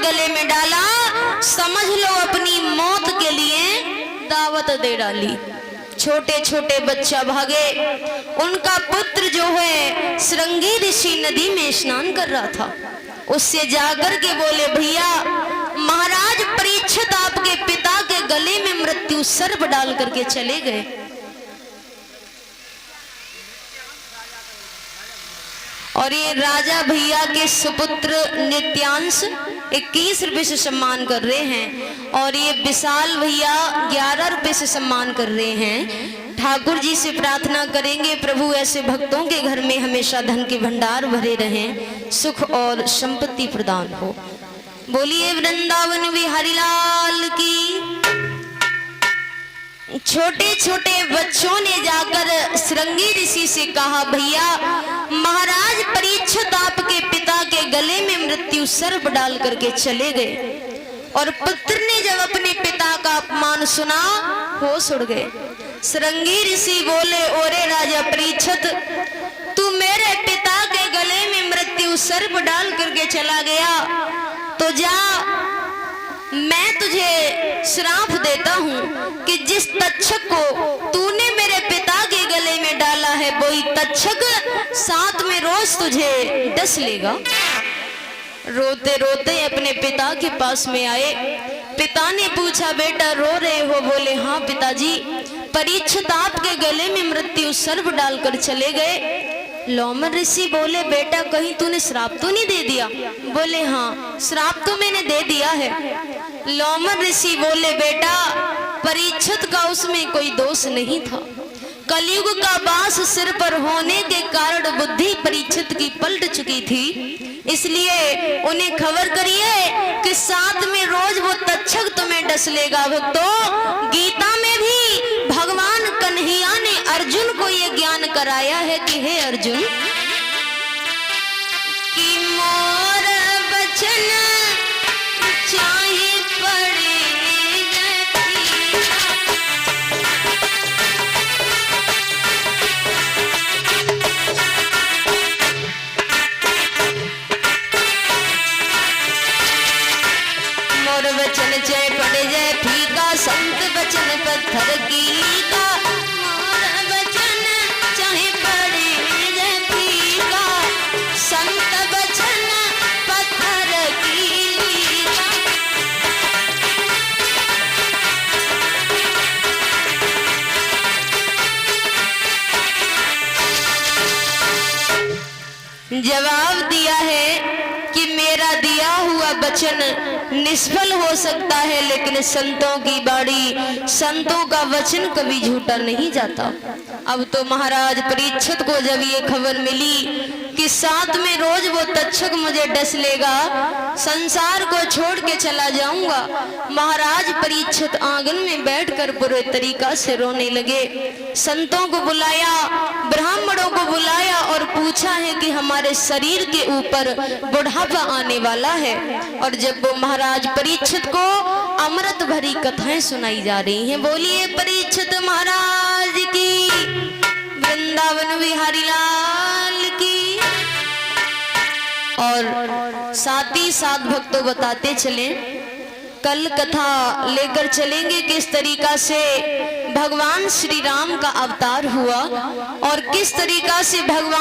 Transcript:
गले में डाला, समझ लो अपनी मौत के लिए दावत दे डाली। छोटे छोटे बच्चा भागे। उनका पुत्र जो है श्रृंगी ऋषि नदी में स्नान कर रहा था, उससे जाकर के बोले, भैया महाराज परीक्षित आपके पिता के गले में मृत्यु सर्प डाल करके चले गए। और ये राजा भैया के सुपुत्र नित्यांश 21 रुपए से सम्मान कर रहे हैं, और ये विशाल भैया 11 रुपए से सम्मान कर रहे हैं। ठाकुर जी से प्रार्थना करेंगे, प्रभु ऐसे भक्तों के घर में हमेशा धन के भंडार भरे रहें, सुख और संपत्ति प्रदान हो। बोलिए वृंदावन बिहारी लाल की। छोटे छोटे बच्चों ने जाकर श्रृंगी ऋषि से कहा, भैया महाराज परीक्षित आपके पिता के गले में मृत्यु सर्प डाल करके चले गए। और पुत्र ने जब अपने पिता का अपमान सुना, होश उड़ गए। श्रृंगी ऋषि बोले, ओरे राजा परीक्षित, तू मेरे पिता के गले में मृत्यु सर्प डाल करके चला गया, तो जा मैं तुझे श्राप देता हूँ कि जिस तक्षक को तूने मेरे पिता के गले में डाला है, वही तक्षक साथ में रोज तुझे डस लेगा। रोते रोते अपने पिता के पास में आए। पिता ने पूछा, बेटा रो रहे हो? बोले, हाँ पिताजी, परीक्षित आपके गले में मृत्यु सर्प डालकर चले गए। लोमन ऋषि बोले, बेटा कहीं तूने श्राप तो नहीं दे दिया? बोले, हाँ श्राप तो मैंने दे दिया है। लोमन ऋषि बोले, बेटा परीक्षित का उसमें कोई दोष नहीं था। कलयुग का बास सिर पर होने के कारण बुद्धि परीक्षित की पलट चुकी थी, इसलिए उन्हें खबर करिए कि साथ में रोज वो तक्षक तुम्हें डस लेगा। भक्तों, गीता में भी भगवान कन्हैया ने अर्जुन को ये ज्ञान कराया है कि हे अर्जुन, कि मोर बचन चाहे पड़े वचन जय पड़े जय फीका, संत वचन पत्थर की लीका। मोर वचन चाहे पड़े जय फीका, संत वचन पत्थर की लीका। जवाब दिया है कि मेरा दिया हुआ वचन निष्फल हो सकता है, लेकिन संतों की बाणी, संतों का वचन कभी झूठा नहीं जाता। अब तो महाराज परीक्षित को जब ये खबर मिली कि साथ में रोज वो तक्षक मुझे डस लेगा, संसार को छोड़ के चला जाऊंगा, महाराज परीक्षित आंगन में बैठकर पूरे तरीका से रोने लगे। संतों को बुलाया, ब्राह्मणों को बुलाया और पूछा है कि हमारे शरीर के ऊपर बुढ़ापा आने वाला है। और जब वो महाराज परीक्षित को अमृत भरी कथाएं सुनाई जा रही हैं, बोलिए परीक्षित महाराज की, वृंदावन बिहारी लाल की। और साथ ही साथ भक्तों बताते चले, कल कथा लेकर चलेंगे किस तरीका से भगवान श्री राम का अवतार हुआ और किस तरीका से भगवान